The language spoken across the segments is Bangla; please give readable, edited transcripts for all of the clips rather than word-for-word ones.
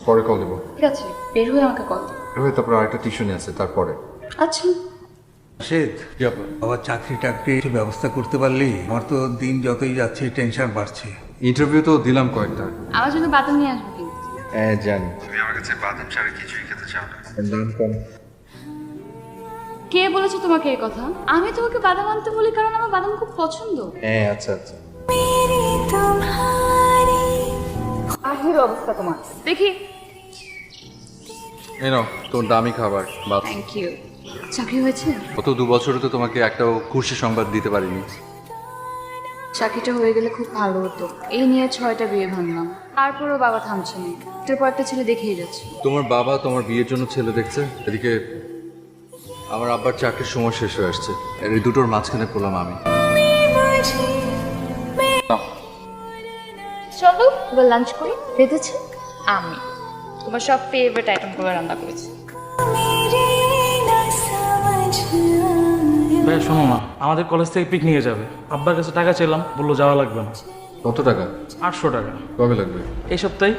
পরে কল দেবো। ঠিক আছে, বের হয়ে আমাকে কল দিও। এভাবে তারপর আরেকটা টিউশনি আছে তারপরে। আচ্ছা। রাশেদ, বাবার চাকরি টাকরি ব্যবস্থা করতে পারলি? আমার তো দিন যতই যাচ্ছে টেনশন বাড়ছে। ইন্টারভিউ তো দিলাম কয়েকটা। আমার জন্য বাদাম নিয়ে আসবো কিন্তু। হ্যাঁ জানি, তুমি আমার কাছে বাদাম ছাড়া কিছুই খেতে চাও না, দাম কম। কে বলেছে তোমাকে এই কথা? আমি তোমাকে বাদাম আনতে বলি কারণ আমার বাদাম খুব পছন্দ। হ্যাঁ আচ্ছা আচ্ছা। আহের অবস্থা তোমার দেখি। এই নাও তোর দামি খাবার। Thank you. চাকরি হয়েছে? গত 2 বছরে তো তোমাকে একটাও খুশি সংবাদ দিতে পারিনি। চাকরিটা হয়ে গেলে খুব ভালো হতো। এই নিয়ে 6টা বিয়ে ভাঙলাম, তারপরেও বাবা থামছে না। একটার পর একটা ছেলে দেখেই যাচ্ছে। তোমার বাবা তোমার বিয়ের জন্য ছেলে দেখছে, এদিকে আমার আব্বার চাকরির সময় শেষ হয়ে আসছে। এই দুটোর মাঝখানে পড়লাম আমি। চলো এবার লাঞ্চ করি। বেঁধেছে আমি তোমার সব ফেভারিট আইটেমগুলো রান্না করেছি। ভাই শোনো না, আমাদের কলেজ থেকে পিকনিকে যাবে। আব্বার কাছে টাকা চাইলাম, বললো যাওয়া লাগবে না। কত টাকা? 800 টাকা। কবে লাগবে? এই সপ্তাহে।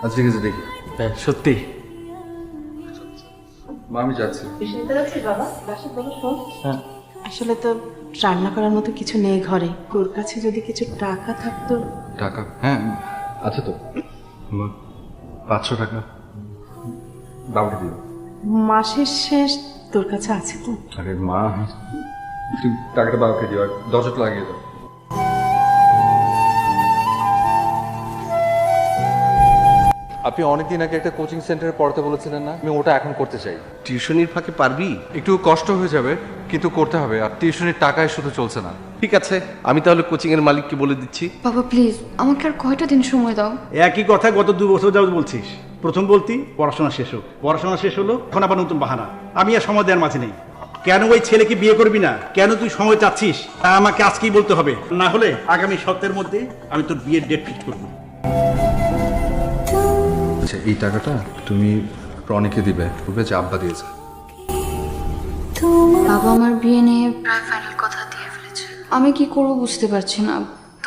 আচ্ছা ঠিক আছে দেখি। ভাই সত্যি? মা আমি যাচ্ছি। হ্যাঁ। আসলে তো রান্না করার মতো কিছু নেই ঘরে। তোর কাছে যদি কিছু টাকা থাকতো। টাকা? হ্যাঁ আছে তো, 500 টাকা বাবাকে দিও। মাসের শেষ তোর কাছে আছে তো? আরে মা, তুই টাকাটা বাবাকে দিও আর দরজাটা লাগিয়ে দাও। আপনি অনেকদিন আগে একটা কোচিং সেন্টারে পড়াতে বলেছিলেন না? আমি ওটা এখন করতে চাই। টিউশনির ফাঁকে পারবি? একটু কষ্ট হয়ে যাবে কিন্তু করতে হবে। আর টিউশনির টাকায় শুধু চলছে না। ঠিক আছে, আমি তাহলে কোচিং এর মালিককে বলে দিচ্ছি। বাবা প্লিজ আমাকে আর কয়টা দিন সময় দাও। একই কথা গত 2 বছর যাবত বলছিস। প্রথম বলতি পড়াশোনা শেষ হোক, পড়াশোনা শেষ হলো, এখন আবার নতুন বাহানা। আমি আর সময় দেওয়ার মাঝে নেই। কেন ওই ছেলেকে বিয়ে করবি না? কেন তুই সময় চাচ্ছিস তা আমাকে আজকেই বলতে হবে, না হলে আগামী সপ্তাহের মধ্যে আমি তোর বিয়ের ডেট ফিক্স করবো। আচ্ছা এই টাকাটা তুমি রনিকে দিবে, বলবে যে আব্বা দিয়েছে। বাবা আমার বিয়ে নিয়ে প্রায় ফাইনাল কথা দিয়ে ফেলেছে। আমি কি করব বুঝতে পারছি না।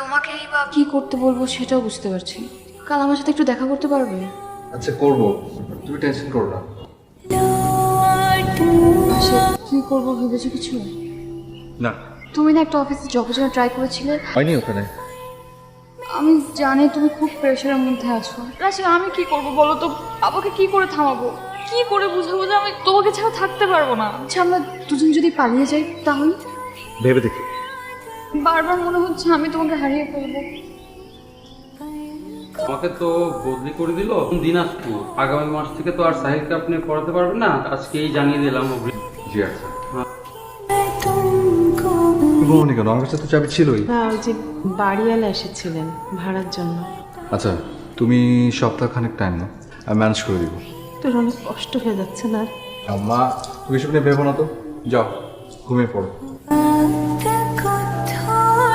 তোমাকেই বা কি করতে বলবো সেটাও বুঝতে পারছি না। কাল আমার সাথে একটু দেখা করতে পারবে? আচ্ছা করবো, তুমি টেনশন করো না। আচ্ছা কি করবো ভেবেছো কিছু? না তুমি না একটা অফিসে জবের জন্য ট্রাই করেছিলে? হয়নি ওখানে। আমি জানি তুমি খুব প্রেশারের মধ্যে আছো। রাশি আমি কি করব বলো তো? বাবাকে কি করে থামাবো? কি করে বুঝাবো যে আমি তোমাকে ছাড়া থাকতে পারবো না? আচ্ছা আমরা দুজন যদি পালিয়ে যাই তাহলে? ভেবে দেখি। বারবার মনে হচ্ছে আমি তোমাকে হারিয়ে ফেলবো। আমাকে তো বদলি করে দিল দিনাজপুর। আগামী মাস থেকে তো আর সাহিলকে আপনি পড়াতে পারবেন না, আজকেই জানিয়ে দিলাম। জি আচ্ছা। বলনি কেন? আমার কাছে তো চাবি ছিলই। না, ওই যে বাড়িওয়ালা এসেছিলেন ভাড়ার জন্য। আচ্ছা তুমি সপ্তাহখানেক টাইম নাও, আমি ম্যানেজ করে দিব। তোর অনেক কষ্ট হয়ে যাচ্ছে না? মা তুমি এসব নিয়ে ভেবো না তো, যাও ঘুমিয়ে পড়ো।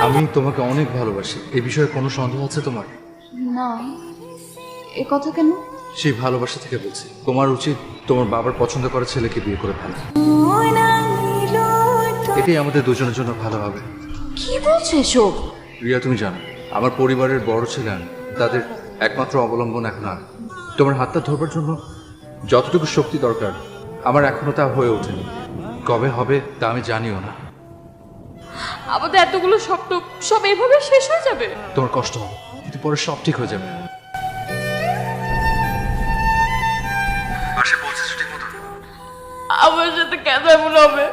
আমি তোমাকে অনেক ভালোবাসি, এই বিষয়ে কোনো সন্দেহ আছে তোমার? না, এ কথা কেন? সেই ভালোবাসা থেকে বলছি, তোমার উচিত তোমার বাবার পছন্দ করা ছেলেকে বিয়ে করে ফেলা। এটাই আমাদের দুজনের জন্য ভালো হবে। কি বলছো এসব? রিয়া তুমি জানো আমার পরিবারের বড় ছেলে আমি, তাদের একমাত্র অবলম্বন এখন আমি। তোমার হাতটা ধরবার জন্য যতটুকু শক্তি দরকার আমার এখনো তা হয়ে ওঠেনি। কবে হবে তা আমি জানিও না। আমাদের এতগুলো স্বপ্ন সব এভাবে শেষ হয়ে যাবে? তোমার কষ্ট হবে কিন্তু পরে সব ঠিক হয়ে যাবে। আমার সাথে কেন এমন হবে?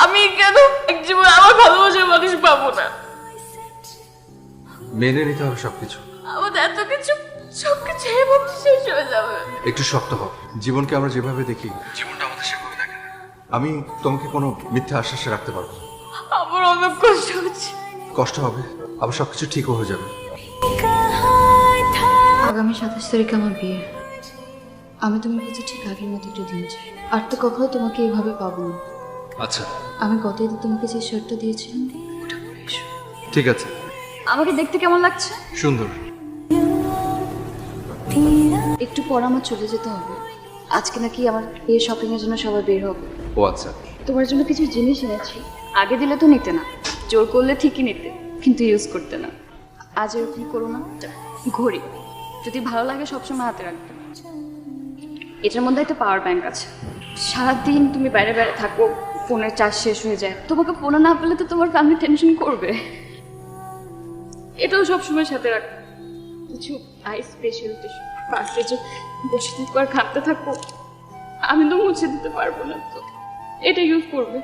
আমি কেন এক জীবন আমার ভালোবাসার মানুষ পাবো না? মেনে নিতে হবে সবকিছু। আমাদের এত কিছু সবকিছু এভাবে শেষ হয়ে যাবে? একটু শক্ত হও। জীবনকে আমরা যেভাবে দেখি জীবনটা আমাদের সেভাবে দেখে না। আমি তোমাকে কোনো মিথ্যা আশ্বাসে রাখতে পারবো না। আমার অনেক কষ্ট হচ্ছে। কষ্ট হবে, আবার সবকিছু ঠিকও হয়ে যাবে। আগামী 27 তারিখে আমার বিয়ে। আমি তোমার কাছে ঠিক আগের মতো একটা দিন চাই। আর তো কখনো তোমাকে এইভাবে পাবো না। আচ্ছা আমি গত ঈদে তোমাকে যে শার্টটা দিয়েছিলাম ওটা পরে এসো। ঠিক আছে। আমাকে দেখতে কেমন লাগছে? সুন্দর। একটু পর আমার চলে যেতে হবে। আজকে নাকি আমার বিয়ে শপিং এর জন্য সবাই বের হবে। ও আচ্ছা। তোমার জন্য কিছু জিনিস এনেছি। আগে দিলে তো নিতে না, জোর করলে ঠিকই নিতে, কিন্তু ইউজ করতে না। আজ এরকম করো না। ঘড়ি যদি ভালো লাগে সবসময় হাতে রাখবে। এটার মধ্যে একটা পাওয়ার ব্যাংক আছে। সারাদিন তুমি বাইরে বাইরে থাকো, ফোনের চার্জ শেষ হয়ে যায়, তোমাকে ফোনে না পেলে তো তোমার ফ্যামিলি টেনশন করবে। এটাও সবসময় সাথে রাখো। কিছু আই স্পেশাল টিস্যু পাশে যে বসে থাকো আর খাটতে থাকো, আমি তো মুছে দিতে পারবো না, তো এটা ইউজ করবে।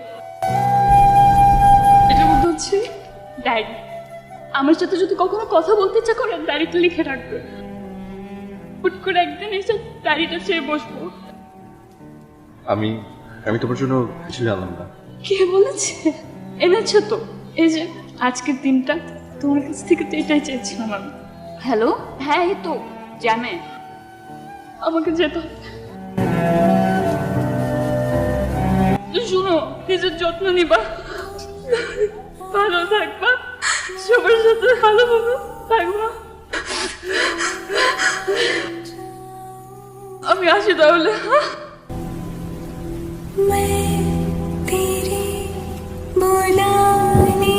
এটার মধ্যে হচ্ছে ডায়েরি। আমার সাথে যদি কখনো কথা বলতে ইচ্ছা করে ডায়েরিতে লিখে রাখবে। হুট করে একদিন এসে ডায়েরিটা চেয়ে বসবো। আমি তোমার জন্য কিছু জানলাম না। কে বলেছে? এনেছো তো। এই যে আজকের দিনটা তোমার কাছ থেকে তো এটাই চেয়েছিলাম আমি। হ্যালো, হ্যাঁ এই তো জানে, আমাকে যেতে হবে। শুনো, নিজের যত্ন নিবা, ভালো থাকবা, সবার সাথে ভালোভাবে থাকবা। আমি আসি তাহলে। मैं तेरे बुलाने